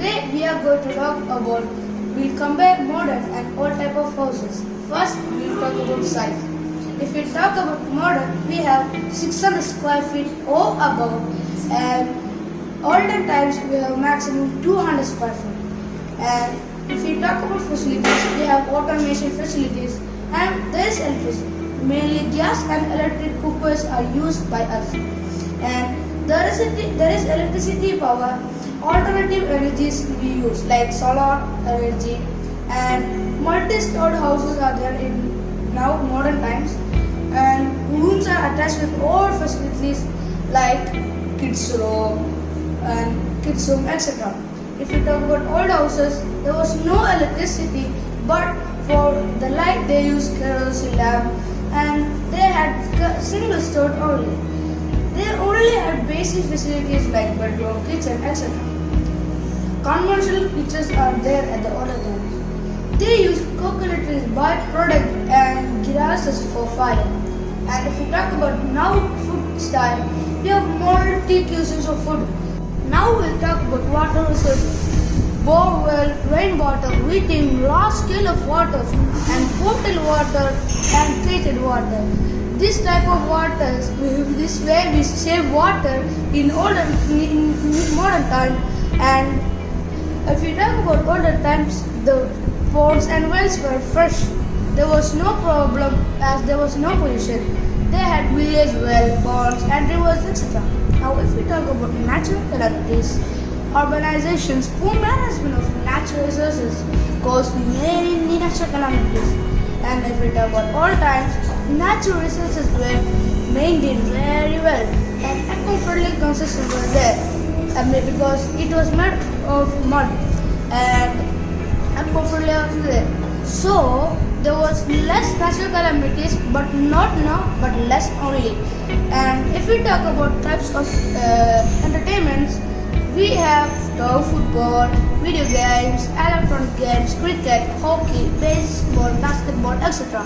Today we are going to talk about, we'll compare modern and old type of houses. First we'll talk about size. If we talk about modern, we have 600 square feet or above, and olden times we have maximum 200 square feet. And if we talk about facilities, we have automation facilities and there is electricity. Mainly gas and electric cookers are used by us. And there is electricity power. Alternative energies we use like solar energy, and multi-stored houses are there in now modern times, and rooms are attached with all facilities like kids room and kids room, etc. If we talk about old houses, there was no electricity, but for the light they used kerosene lamp, and they had single stored only. They only had basic facilities like bedroom, kitchen, etc. Conventional kitchens are there at the older times. They use coconut trees byproduct and grasses for fire. And if we talk about now food style, we have multi cuisines of food. Now we'll talk about water resources. Borewell, rainwater, heating, large scale of water, and bottled water and treated water. This type of water, this way we save water in modern time. And if we talk about older times, the ponds and wells were fresh. There was no problem as there was no pollution. They had village well, ponds and rivers, etc. Now if we talk about natural calamities, urbanizations, poor management of natural resources cause many natural calamities. And if we talk about old times, natural resources were maintained very well and eco-friendly constructions were there. Because it was made of mud and eco-friendly was there. So there was less natural calamities, but not now, but less only. And if we talk about types of entertainments, we have football, video games, electronic games, cricket, hockey, baseball, basketball, etc.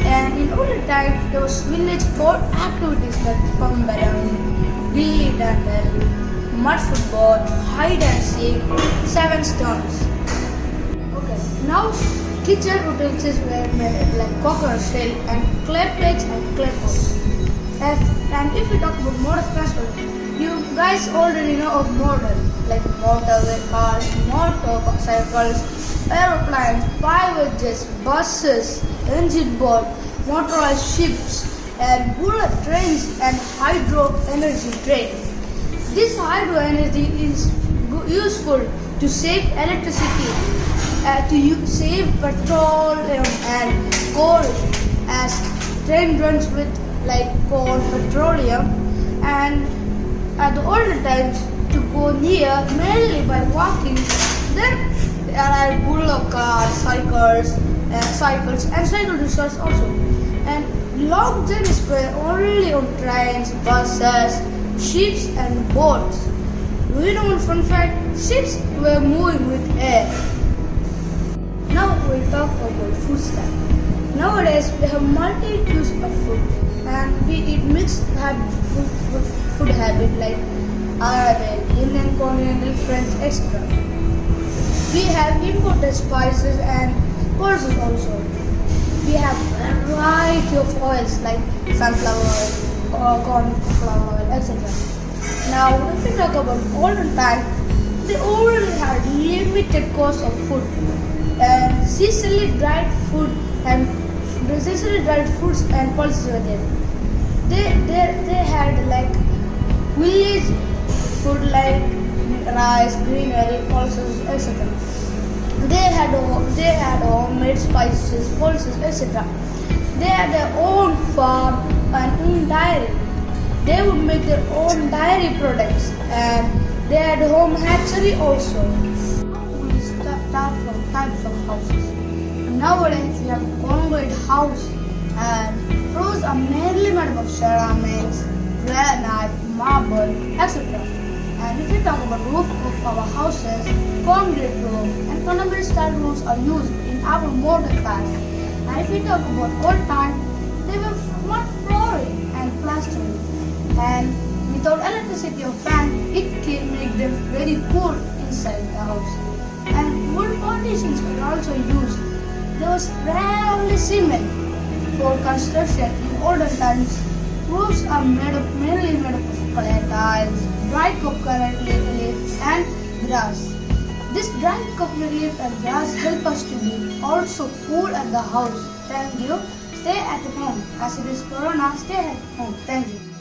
And in older times, there was village sport activities like pambaram, gilli dandal, mud football, hide and seek, seven stones. Okay, now kitchen utensils were made like coconut shell and clay plates and clay pots. And if we talk about mode of transport, you guys already know of modern like motorway cars, motorcycles, aeroplanes, packages, buses, engine board, motorized ships, and bullet trains and hydro energy trains. This hydro energy is useful to save electricity, to save petroleum and coal, as train runs with like coal, petroleum, and at the older times to go near mainly by walking. Then there are bullock cars, cycles and cycle resorts also. And long journeys were only on trains, buses, ships and boats. Do you know one fun fact? Ships were moving with air. Now we'll talk about food style. Nowadays we have multitudes of food, and we eat mixed food habit like Arabic, Indian, continental, French, etc. We have imported spices and pulses also. We have a variety of oils like sunflower oil or cornflower oil, etc. Now, if we talk about olden time, they only had limited cost of food, and seasonally dried food and seasonally dried fruits and pulses were there. They had like village food like rice, greenery, pulses, etc. They had homemade spices, pulses, etc. They had their own farm and own dairy. They would make their own dairy products, and they had home hatchery also. We start from types of houses. Nowadays we have concrete house, and floors are mainly made of ceramics, granite, marble, etc. And if we talk about roof of our houses, concrete roof and contemporary style roofs are used in our modern times. And if we talk about old time, they were mud flooring and plastering. And without electricity or fan, it can make them very poor in inside the house. And wood partitions were also used. There was rarely cement. For construction in olden times, roofs are mainly made up of clay tiles, dried coconut leaf and grass. This dried coconut leaf and grass help us to be also cool at the house. Thank you. Stay at home. As it is Corona, stay at home. Thank you.